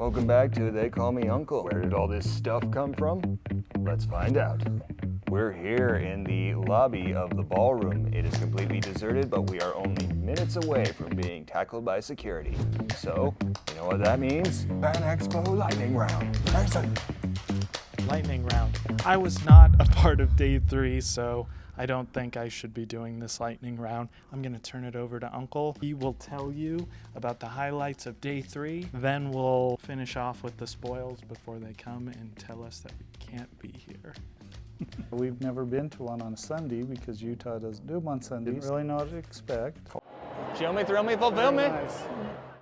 Welcome back to They Call Me Uncle. Where did all this stuff come from? Let's find out. We're here in the lobby of the ballroom. It is completely deserted, but we are only minutes away from being tackled by security. So, you know what that means? Fan Expo lightning round. Mason. Lightning round. I was not a part of day 3, so I don't think I should be doing this lightning round. I'm going to turn it over to Uncle. He will tell you about the highlights of day 3. Then we'll finish off with the spoils before they come and tell us that we can't be here. We've never been to one on Sunday because Utah doesn't do them on Sundays. Didn't really know what to expect. Show me, thrill me, fulfill me. Nice.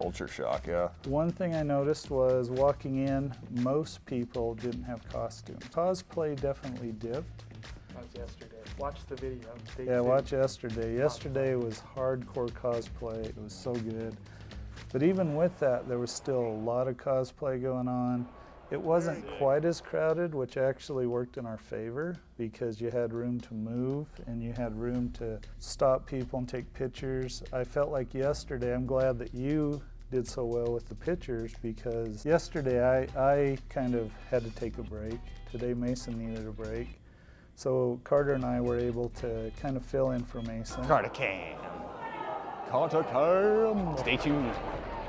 Culture shock, yeah. One thing I noticed was walking in, most people didn't have costumes. Cosplay definitely dipped. That was yesterday. Watch the video. Yeah, watch yesterday. Yesterday was hardcore cosplay. It was so good. But even with that, there was still a lot of cosplay going on. It wasn't quite as crowded, which actually worked in our favor because you had room to move and you had room to stop people and take pictures. I felt like yesterday, I'm glad that you did so well with the pictures because yesterday I kind of had to take a break. Today Mason needed a break. So Carter and I were able to kind of fill in for Mason. Carter Cam. Carter Cam. Stay tuned.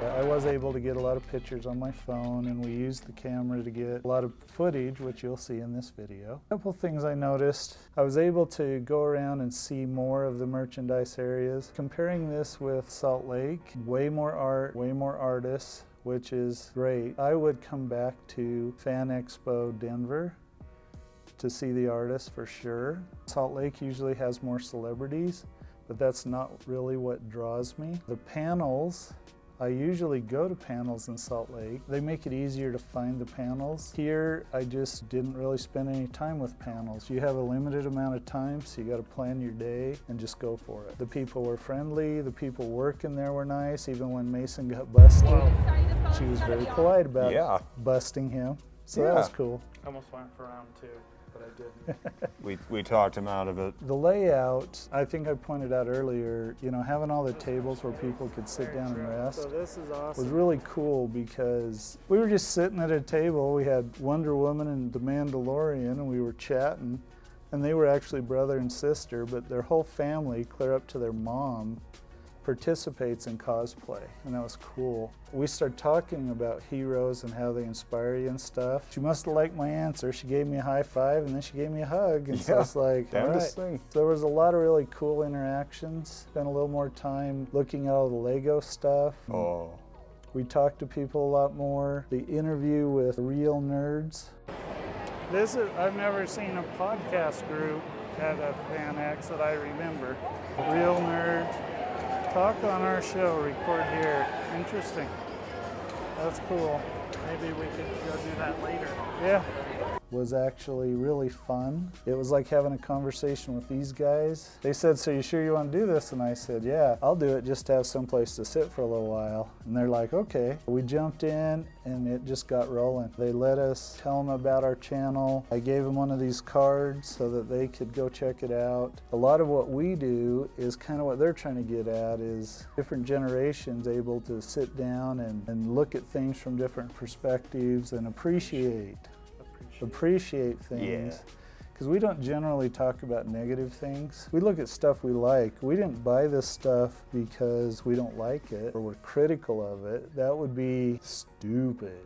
I was able to get a lot of pictures on my phone, and we used the camera to get a lot of footage, which you'll see in this video. A couple things I noticed. I was able to go around and see more of the merchandise areas. Comparing this with Salt Lake, way more art, way more artists, which is great. I would come back to Fan Expo Denver to see the artists for sure. Salt Lake usually has more celebrities, but that's not really what draws me. The panels, I usually go to panels in Salt Lake. They make it easier to find the panels. Here, I just didn't really spend any time with panels. You have a limited amount of time, so you gotta plan your day and just go for it. The people were friendly, the people working there were nice. Even when Mason got busted, she was very polite about busting him. So that was cool. I almost went for round 2. But I didn't. We talked him out of it. The layout, I think I pointed out earlier, you know, having all the tables where people could sit down and rest So this is awesome. was really cool because we were just sitting at a table. We had Wonder Woman and the Mandalorian, and we were chatting. And they were actually brother and sister, but their whole family, clear up to their mom, participates in cosplay, and that was cool. We started talking about heroes and how they inspire you and stuff. She must have liked my answer. She gave me a high five and then she gave me a hug, and so it's like, all right. So there was a lot of really cool interactions. Spent a little more time looking at all the Lego stuff. Oh. We talked to people a lot more. The interview with real nerds. I've never seen a podcast group at a Fan X that I remember. Real nerds. Talk on our show, record here. Interesting. That's cool. Maybe we could go do that later. Yeah. Was actually really fun. It was like having a conversation with these guys. They said, so you sure you want to do this? And I said, yeah, I'll do it just to have someplace to sit for a little while. And they're like, okay. We jumped in and it just got rolling. They let us tell them about our channel. I gave them one of these cards so that they could go check it out. A lot of what we do is kind of what they're trying to get at, is different generations able to sit down and look at things from different perspectives and appreciate things. Because we don't generally talk about negative things. We look at stuff we like. We didn't buy this stuff because we don't like it or we're critical of it. That would be stupid.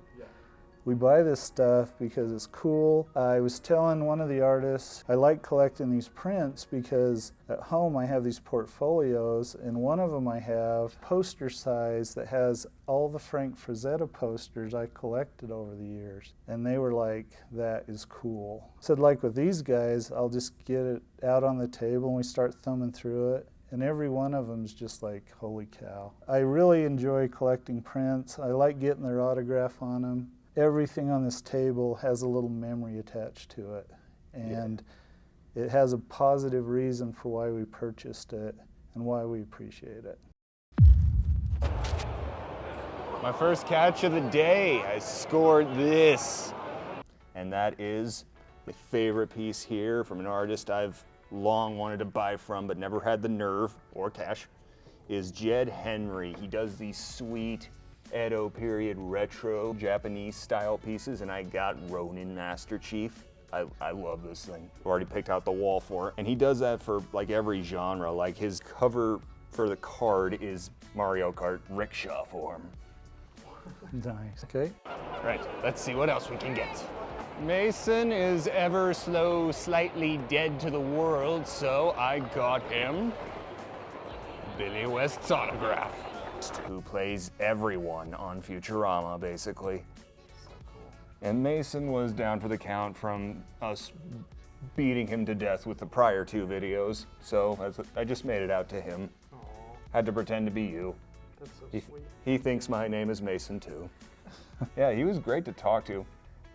We buy this stuff because it's cool. I was telling one of the artists, I like collecting these prints because at home I have these portfolios, and one of them I have poster size that has all the Frank Frazetta posters I collected over the years. And they were like, that is cool. Said like with these guys, I'll just get it out on the table and we start thumbing through it. And every one of them is just like, holy cow. I really enjoy collecting prints. I like getting their autograph on them. Everything on this table has a little memory attached to it, and it has a positive reason for why we purchased it and why we appreciate it. My first catch of the day, I scored this. And that is the favorite piece here from an artist I've long wanted to buy from but never had the nerve or cash, is Jed Henry. He does these sweet Edo period retro Japanese style pieces, and I got Ronin Master Chief. I love this thing. I've already picked out the wall for it. And he does that for like every genre. Like his cover for the card is Mario Kart rickshaw form. Nice. Okay. Right, let's see what else we can get. Mason is ever slow, slightly dead to the world, so I got him Billy West's autograph, who plays everyone on Futurama, basically. And Mason was down for the count from us beating him to death with the prior 2 videos, so I just made it out to him. Aww. Had to pretend to be you. That's so sweet. He thinks my name is Mason too. Yeah, he was great to talk to.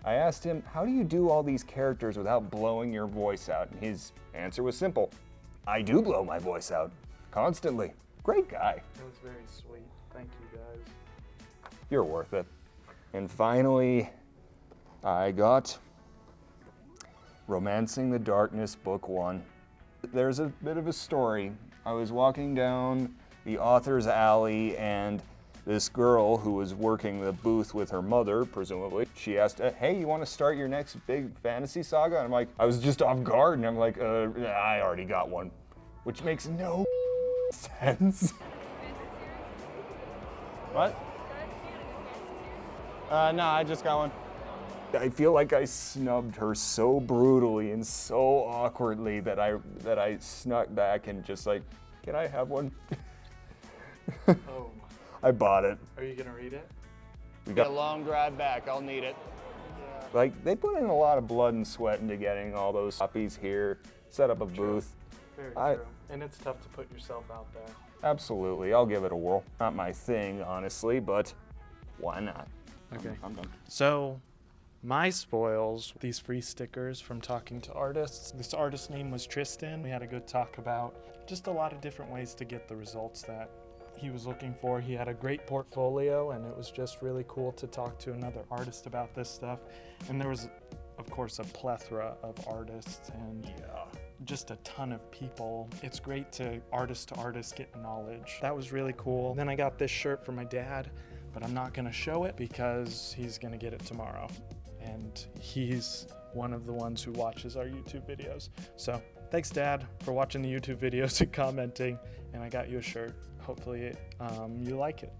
I asked him, how do you do all these characters without blowing your voice out? And his answer was simple. I do blow my voice out, constantly. Great guy. That was very sweet. Thank you, guys. You're worth it. And finally, I got Romancing the Darkness, Book 1. There's a bit of a story. I was walking down the author's alley, and this girl who was working the booth with her mother, presumably, she asked, hey, you want to start your next big fantasy saga? And I'm like, I was just off guard, and I'm like, I already got one, which makes no sense. What? No, I just got one. I feel like I snubbed her so brutally and so awkwardly that I snuck back and just like, can I have one? Oh. I bought it. Are you gonna read it? We got a long drive back, I'll need it. Yeah. Like, they put in a lot of blood and sweat into getting all those copies here, set up a booth. Very true. And it's tough to put yourself out there. Absolutely, I'll give it a whirl. Not my thing, honestly, but why not? Okay. I'm done. So, my spoils, these free stickers from talking to artists. This artist's name was Tristan. We had a good talk about just a lot of different ways to get the results that he was looking for. He had a great portfolio, and it was just really cool to talk to another artist about this stuff. And there was, of course, a plethora of artists and just a ton of people. It's great to artist get knowledge. That was really cool. Then I got this shirt for my dad, but I'm not gonna show it because he's gonna get it tomorrow. And he's one of the ones who watches our YouTube videos. So thanks, Dad, for watching the YouTube videos and commenting. And I got you a shirt. Hopefully you like it.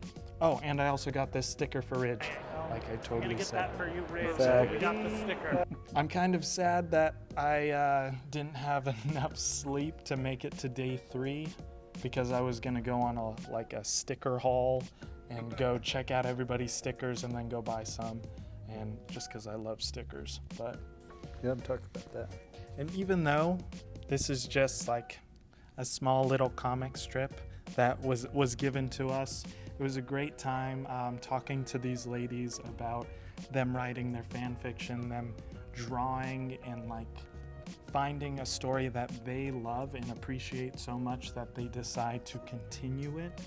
Oh, and I also got this sticker for Ridge, like I totally said. I'm gonna get that for you, Ridge. Exactly. We got the sticker. I'm kind of sad that I didn't have enough sleep to make it to day 3, because I was gonna go on a sticker haul and go check out everybody's stickers and then go buy some, and just because I love stickers. But You haven't talked about that. and even though this is just like a small little comic strip that was given to us, it was a great time talking to these ladies about them writing their fan fiction, them drawing and like finding a story that they love and appreciate so much that they decide to continue it.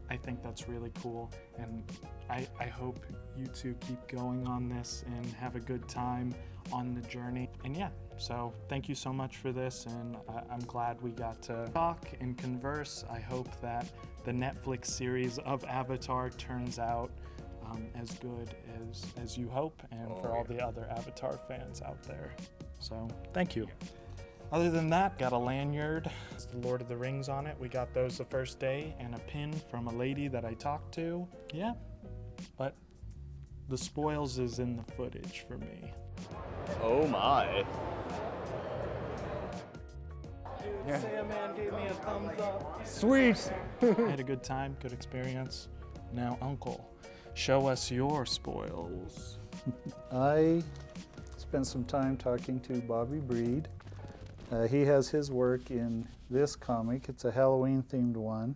I think that's really cool, and I hope you two keep going on this and have a good time on the journey. And yeah, so thank you so much for this, and I'm glad we got to talk and converse. I hope that the Netflix series of Avatar turns out as good as you hope, and for all the other Avatar fans out there. So thank you. Other than that, got a lanyard, it's the Lord of the Rings on it. We got those the first day, and a pin from a lady that I talked to. Yeah, but the spoils is in the footage for me. Oh my. Dude, Sam Man gave me a thumbs up. Sweet. I had a good time, good experience. Now, Uncle, show us your spoils. I spent some time talking to Bobby Breed. He has his work in this comic. It's a Halloween-themed one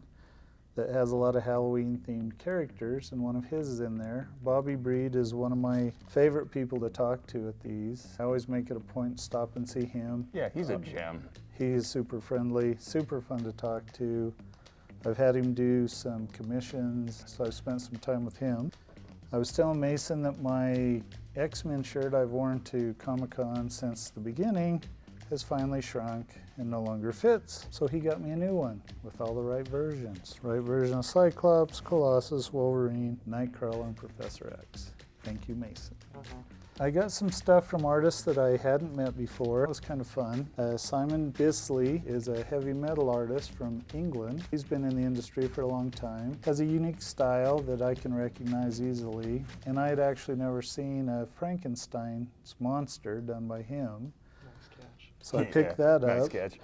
that has a lot of Halloween-themed characters, and one of his is in there. Bobby Breed is one of my favorite people to talk to at these. I always make it a point to stop and see him. Yeah, he's a gem. He is super friendly, super fun to talk to. I've had him do some commissions, so I've spent some time with him. I was telling Mason that my X-Men shirt I've worn to Comic-Con since the beginning has finally shrunk and no longer fits. So he got me a new one with all the right versions. Right version of Cyclops, Colossus, Wolverine, Nightcrawler, and Professor X. Thank you, Mason. I got some stuff from artists that I hadn't met before. It was kind of fun. Simon Bisley is a heavy metal artist from England. He's been in the industry for a long time. Has a unique style that I can recognize easily. And I had actually never seen a Frankenstein's monster done by him. Nice catch. So I picked that up. Nice catch.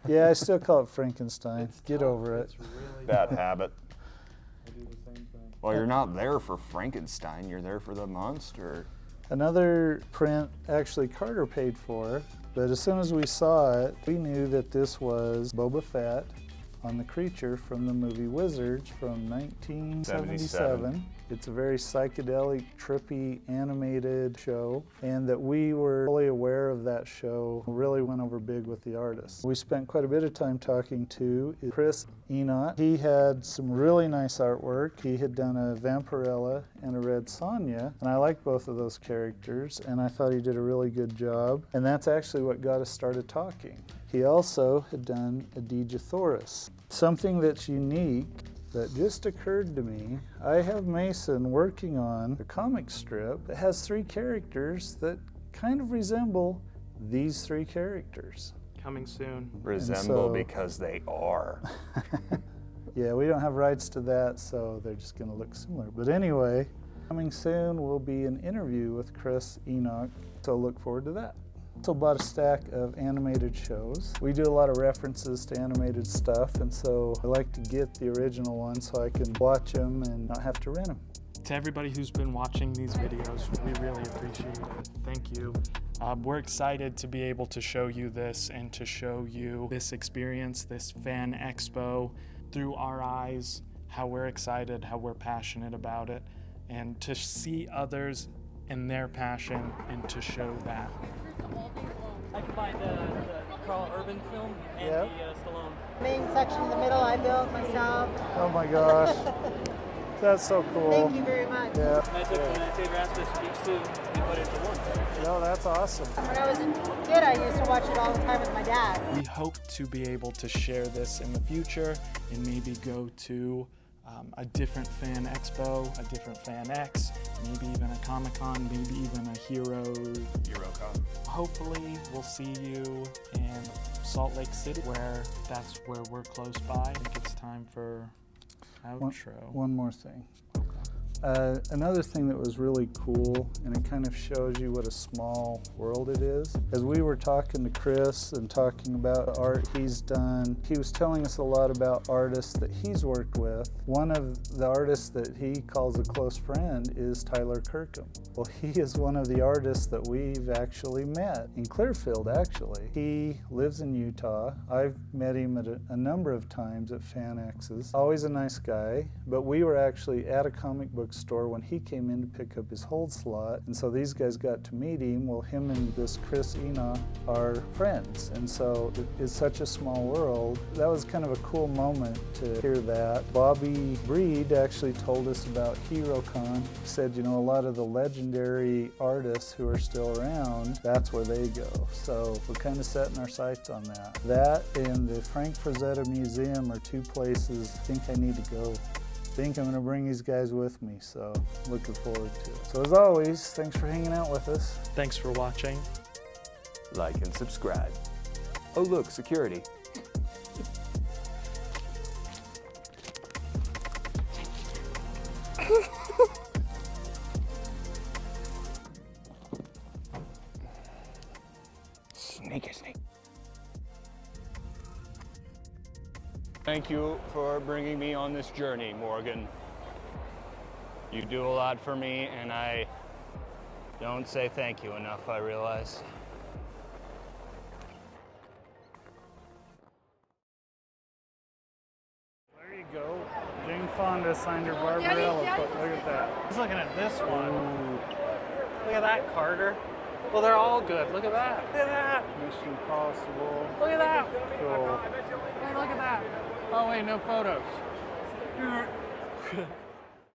Yeah, I still call it Frankenstein. Get over it. It's really Bad habit. I do the same thing. Well, you're not there for Frankenstein, you're there for the monster. Another print actually Carter paid for, but as soon as we saw it, we knew that this was Boba Fett on the creature from the movie Wizards from 1977. It's a very psychedelic, trippy, animated show, and that we were fully aware of that show really went over big with the artist. We spent quite a bit of time talking to Chris Ehnot. He had some really nice artwork. He had done a Vampirella and a Red Sonja, and I like both of those characters, and I thought he did a really good job, and that's actually what got us started talking. He also had done a Dejathoris. Something that's unique that just occurred to me, I have Mason working on a comic strip that has 3 characters that kind of resemble these 3 characters. Coming soon. Resemble so- because they are. Yeah, we don't have rights to that, so they're just going to look similar. But anyway, coming soon will be an interview with Chris Ehnot, so look forward to that. Also bought a stack of animated shows. We do a lot of references to animated stuff, and so I like to get the original ones so I can watch them and not have to rent them. To everybody who's been watching these videos, we really appreciate it. Thank you. We're excited to be able to show you this and to show you this experience, this Fan Expo, through our eyes, how we're excited, how we're passionate about it, and to see others and their passion and to show that. I combined the Carl Urban film and Yep. the Stallone. Main section in the middle I built myself. Oh my gosh, that's so cool. Thank you very much. Yeah, And I took Taylor Aspis each two and put it into one. no, that's awesome. When I was a kid, I used to watch it all the time with my dad. We hope to be able to share this in the future and maybe go to a different Fan Expo, a different Fan X, maybe even a Comic-Con, maybe even a Eurocon. Hopefully we'll see you in Salt Lake City, where that's where we're close by. I think it's time for outro. One more thing. Another thing that was really cool, and it kind of shows you what a small world it is. As we were talking to Chris and talking about the art he's done, he was telling us a lot about artists that he's worked with. One of the artists that he calls a close friend is Tyler Kirkham. Well, he is one of the artists that we've actually met in Clearfield, actually. He lives in Utah. I've met him at a number of times at Fan X's. Always a nice guy, but we were actually at a comic book store when he came in to pick up his hold slot, and so these guys got to meet him. Well, him and this Chris Ehnot are friends, and so it's such a small world. That was kind of a cool moment to hear that. Bobby Breed actually told us about HeroCon. He said, you know, a lot of the legendary artists who are still around, that's where they go. So we're kind of setting our sights on that. That and the Frank Frazetta Museum are 2 places I think I need to go. I think I'm going to bring these guys with me, so looking forward to it. So as always, thanks for hanging out with us. Thanks for watching. Like and subscribe. Oh look, security. Sneaky sneak. Thank you for bringing me on this journey, Morgan. You do a lot for me, and I don't say thank you enough, I realize. There you go. Jane Fonda signed her Barbarella. Look at that. He's looking at this one. Look at that, Carter. Well, they're all good. Look at that. Look at that. Mission Impossible. Look at that. Cool. Hey, look at that. Oh, wait, no photos.